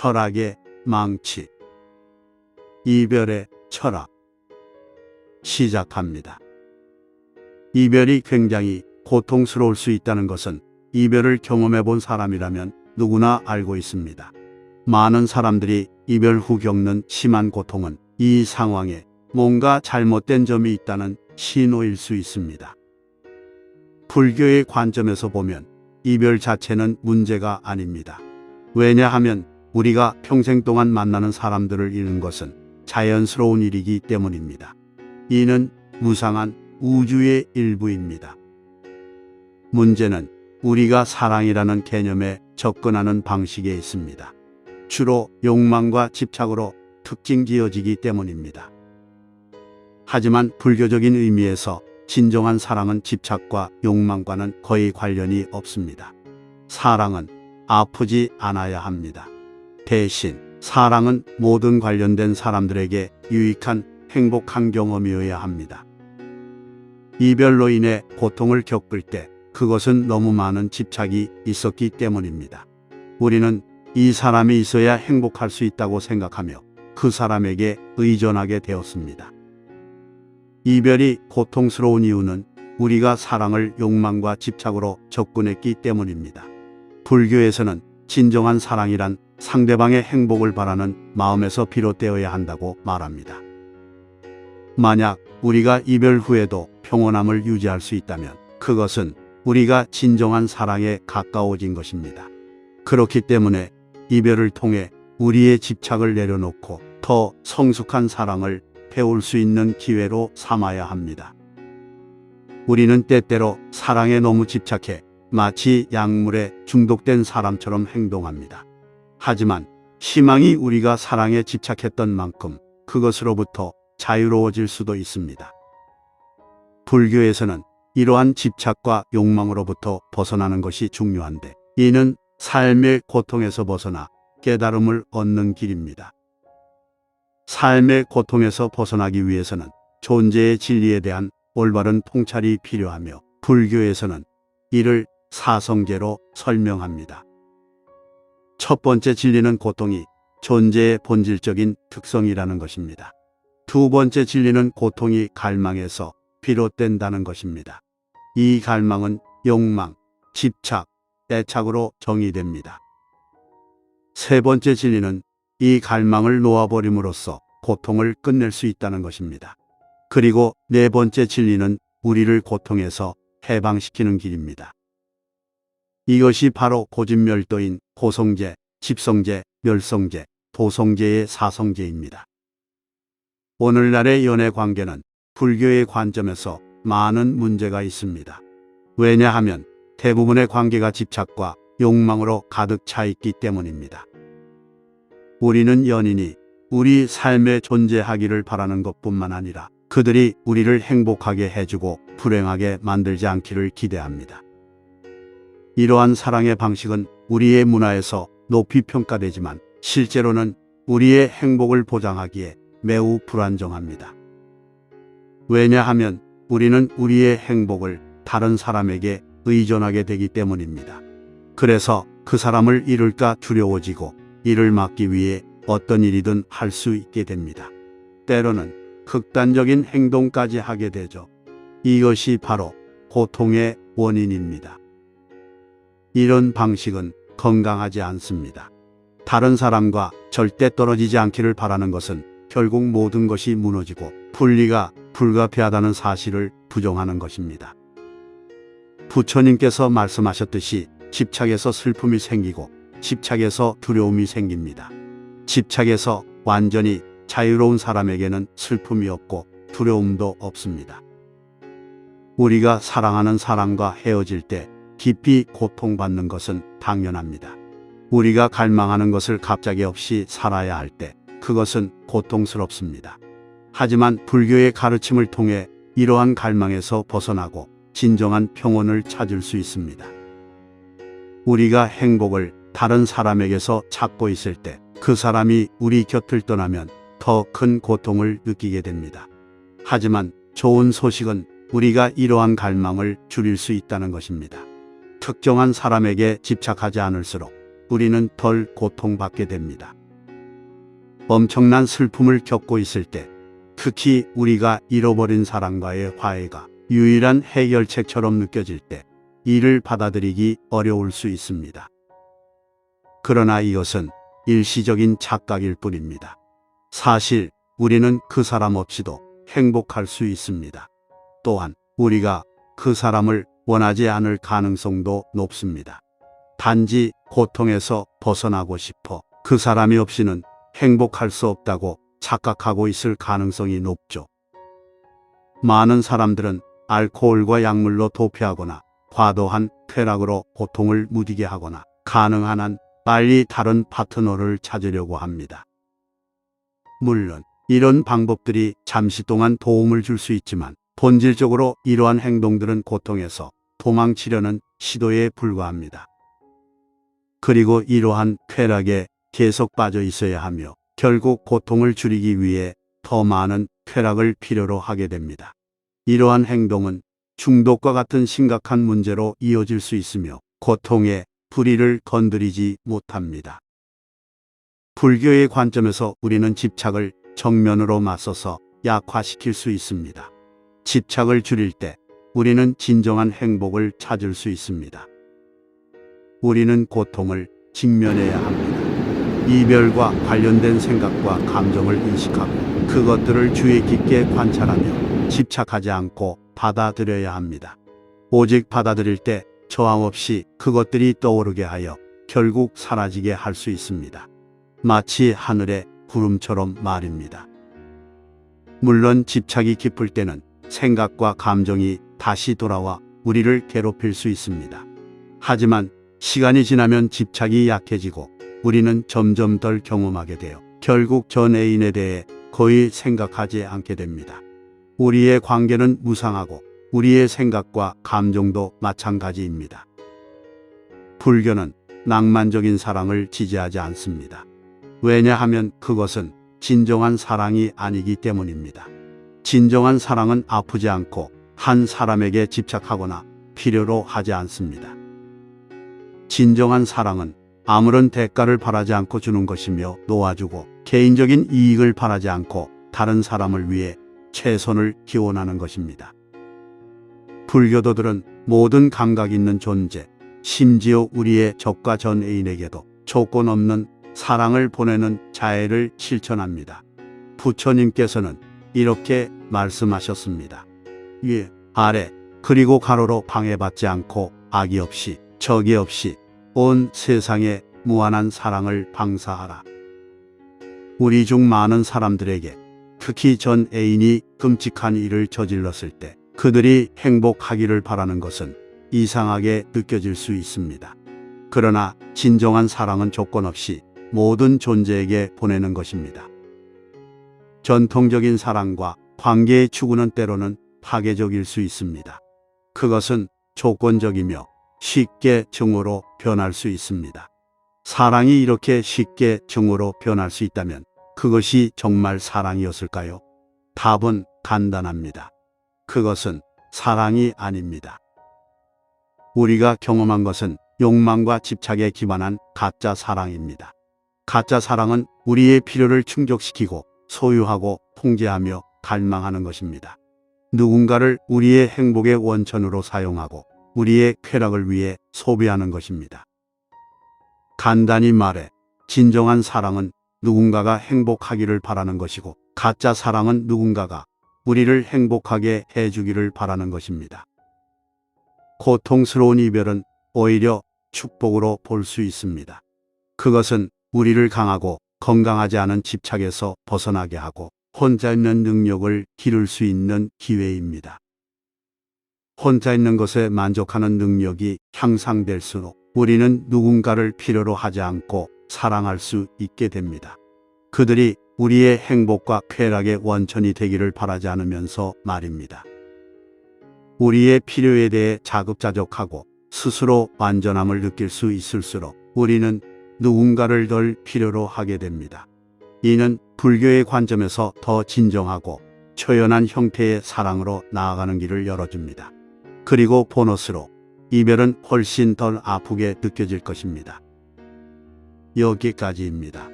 철학의 망치. 이별의 철학. 시작합니다. 이별이 굉장히 고통스러울 수 있다는 것은 이별을 경험해 본 사람이라면 누구나 알고 있습니다. 많은 사람들이 이별 후 겪는 심한 고통은 이 상황에 뭔가 잘못된 점이 있다는 신호일 수 있습니다. 불교의 관점에서 보면 이별 자체는 문제가 아닙니다. 왜냐하면 우리가 평생 동안 만나는 사람들을 잃는 것은 자연스러운 일이기 때문입니다. 이는 무상한 우주의 일부입니다. 문제는 우리가 사랑이라는 개념에 접근하는 방식에 있습니다. 주로 욕망과 집착으로 특징 지어지기 때문입니다. 하지만 불교적인 의미에서 진정한 사랑은 집착과 욕망과는 거의 관련이 없습니다. 사랑은 아프지 않아야 합니다. 대신 사랑은 모든 관련된 사람들에게 유익한 행복한 경험이어야 합니다. 이별로 인해 고통을 겪을 때 그것은 너무 많은 집착이 있었기 때문입니다. 우리는 이 사람이 있어야 행복할 수 있다고 생각하며 그 사람에게 의존하게 되었습니다. 이별이 고통스러운 이유는 우리가 사랑을 욕망과 집착으로 접근했기 때문입니다. 불교에서는 진정한 사랑이란 상대방의 행복을 바라는 마음에서 비롯되어야 한다고 말합니다. 만약 우리가 이별 후에도 평온함을 유지할 수 있다면 그것은 우리가 진정한 사랑에 가까워진 것입니다. 그렇기 때문에 이별을 통해 우리의 집착을 내려놓고 더 성숙한 사랑을 배울 수 있는 기회로 삼아야 합니다. 우리는 때때로 사랑에 너무 집착해 마치 약물에 중독된 사람처럼 행동합니다. 하지만 희망이 우리가 사랑에 집착했던 만큼 그것으로부터 자유로워질 수도 있습니다. 불교에서는 이러한 집착과 욕망으로부터 벗어나는 것이 중요한데 이는 삶의 고통에서 벗어나 깨달음을 얻는 길입니다. 삶의 고통에서 벗어나기 위해서는 존재의 진리에 대한 올바른 통찰이 필요하며 불교에서는 이를 사성제로 설명합니다. 첫 번째 진리는 고통이 존재의 본질적인 특성이라는 것입니다. 두 번째 진리는 고통이 갈망에서 비롯된다는 것입니다. 이 갈망은 욕망, 집착, 애착으로 정의됩니다. 세 번째 진리는 이 갈망을 놓아버림으로써 고통을 끝낼 수 있다는 것입니다. 그리고 네 번째 진리는 우리를 고통에서 해방시키는 길입니다. 이것이 바로 고집멸도인 고성제, 집성제, 멸성제, 도성제의 사성제입니다. 오늘날의 연애 관계는 불교의 관점에서 많은 문제가 있습니다. 왜냐하면 대부분의 관계가 집착과 욕망으로 가득 차 있기 때문입니다. 우리는 연인이 우리 삶에 존재하기를 바라는 것뿐만 아니라 그들이 우리를 행복하게 해주고 불행하게 만들지 않기를 기대합니다. 이러한 사랑의 방식은 우리의 문화에서 높이 평가되지만 실제로는 우리의 행복을 보장하기에 매우 불안정합니다. 왜냐하면 우리는 우리의 행복을 다른 사람에게 의존하게 되기 때문입니다. 그래서 그 사람을 잃을까 두려워지고 이를 막기 위해 어떤 일이든 할 수 있게 됩니다. 때로는 극단적인 행동까지 하게 되죠. 이것이 바로 고통의 원인입니다. 이런 방식은 건강하지 않습니다. 다른 사람과 절대 떨어지지 않기를 바라는 것은 결국 모든 것이 무너지고 분리가 불가피하다는 사실을 부정하는 것입니다. 부처님께서 말씀하셨듯이 집착에서 슬픔이 생기고 집착에서 두려움이 생깁니다. 집착에서 완전히 자유로운 사람에게는 슬픔이 없고 두려움도 없습니다. 우리가 사랑하는 사람과 헤어질 때 깊이 고통받는 것은 당연합니다. 우리가 갈망하는 것을 갑자기 없이 살아야 할 때 그것은 고통스럽습니다. 하지만 불교의 가르침을 통해 이러한 갈망에서 벗어나고 진정한 평온을 찾을 수 있습니다. 우리가 행복을 다른 사람에게서 찾고 있을 때 그 사람이 우리 곁을 떠나면 더 큰 고통을 느끼게 됩니다. 하지만 좋은 소식은 우리가 이러한 갈망을 줄일 수 있다는 것입니다. 특정한 사람에게 집착하지 않을수록 우리는 덜 고통받게 됩니다. 엄청난 슬픔을 겪고 있을 때, 특히 우리가 잃어버린 사람과의 화해가 유일한 해결책처럼 느껴질 때, 이를 받아들이기 어려울 수 있습니다. 그러나 이것은 일시적인 착각일 뿐입니다. 사실 우리는 그 사람 없이도 행복할 수 있습니다. 또한 우리가 그 사람을 원하지 않을 가능성도 높습니다. 단지 고통에서 벗어나고 싶어 그 사람이 없이는 행복할 수 없다고 착각하고 있을 가능성이 높죠. 많은 사람들은 알코올과 약물로 도피하거나 과도한 쾌락으로 고통을 무디게 하거나 가능한 한 빨리 다른 파트너를 찾으려고 합니다. 물론 이런 방법들이 잠시 동안 도움을 줄 수 있지만 본질적으로 이러한 행동들은 고통에서 도망치려는 시도에 불과합니다. 그리고 이러한 쾌락에 계속 빠져 있어야 하며 결국 고통을 줄이기 위해 더 많은 쾌락을 필요로 하게 됩니다. 이러한 행동은 중독과 같은 심각한 문제로 이어질 수 있으며 고통의 뿌리를 건드리지 못합니다. 불교의 관점에서 우리는 집착을 정면으로 맞서서 약화시킬 수 있습니다. 집착을 줄일 때 우리는 진정한 행복을 찾을 수 있습니다. 우리는 고통을 직면해야 합니다. 이별과 관련된 생각과 감정을 인식하고 그것들을 주의 깊게 관찰하며 집착하지 않고 받아들여야 합니다. 오직 받아들일 때 저항 없이 그것들이 떠오르게 하여 결국 사라지게 할 수 있습니다. 마치 하늘의 구름처럼 말입니다. 물론 집착이 깊을 때는 생각과 감정이 다시 돌아와 우리를 괴롭힐 수 있습니다. 하지만 시간이 지나면 집착이 약해지고 우리는 점점 덜 경험하게 되어 결국 전 애인에 대해 거의 생각하지 않게 됩니다. 우리의 관계는 무상하고 우리의 생각과 감정도 마찬가지입니다. 불교는 낭만적인 사랑을 지지하지 않습니다. 왜냐하면 그것은 진정한 사랑이 아니기 때문입니다. 진정한 사랑은 아프지 않고 한 사람에게 집착하거나 필요로 하지 않습니다. 진정한 사랑은 아무런 대가를 바라지 않고 주는 것이며 놓아주고 개인적인 이익을 바라지 않고 다른 사람을 위해 최선을 기원하는 것입니다. 불교도들은 모든 감각 있는 존재, 심지어 우리의 적과 전 애인에게도 조건 없는 사랑을 보내는 자애를 실천합니다. 부처님께서는 이렇게 말씀하셨습니다. 위, 아래, 그리고 가로로 방해받지 않고 악의 없이 적이 없이 온 세상에 무한한 사랑을 방사하라. 우리 중 많은 사람들에게 특히 전 애인이 끔찍한 일을 저질렀을 때 그들이 행복하기를 바라는 것은 이상하게 느껴질 수 있습니다. 그러나 진정한 사랑은 조건 없이 모든 존재에게 보내는 것입니다. 전통적인 사랑과 관계의 추구는 때로는 파괴적일 수 있습니다. 그것은 조건적이며 쉽게 정으로 변할 수 있습니다. 사랑이 이렇게 쉽게 정으로 변할 수 있다면 그것이 정말 사랑이었을까요? 답은 간단합니다. 그것은 사랑이 아닙니다. 우리가 경험한 것은 욕망과 집착에 기반한 가짜 사랑입니다. 가짜 사랑은 우리의 필요를 충족시키고 소유하고 통제하며 갈망하는 것입니다. 누군가를 우리의 행복의 원천으로 사용하고 우리의 쾌락을 위해 소비하는 것입니다. 간단히 말해 진정한 사랑은 누군가가 행복하기를 바라는 것이고 가짜 사랑은 누군가가 우리를 행복하게 해주기를 바라는 것입니다. 고통스러운 이별은 오히려 축복으로 볼 수 있습니다. 그것은 우리를 강하고 건강하지 않은 집착에서 벗어나게 하고 혼자 있는 능력을 기를 수 있는 기회입니다. 혼자 있는 것에 만족하는 능력이 향상될수록 우리는 누군가를 필요로 하지 않고 사랑할 수 있게 됩니다. 그들이 우리의 행복과 쾌락의 원천이 되기를 바라지 않으면서 말입니다. 우리의 필요에 대해 자급자족하고 스스로 완전함을 느낄 수 있을수록 우리는 누군가를 덜 필요로 하게 됩니다. 이는 불교의 관점에서 더 진정하고 초연한 형태의 사랑으로 나아가는 길을 열어줍니다. 그리고 보너스로 이별은 훨씬 덜 아프게 느껴질 것입니다. 여기까지입니다.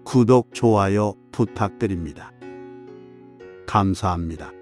구독, 좋아요 부탁드립니다. 감사합니다.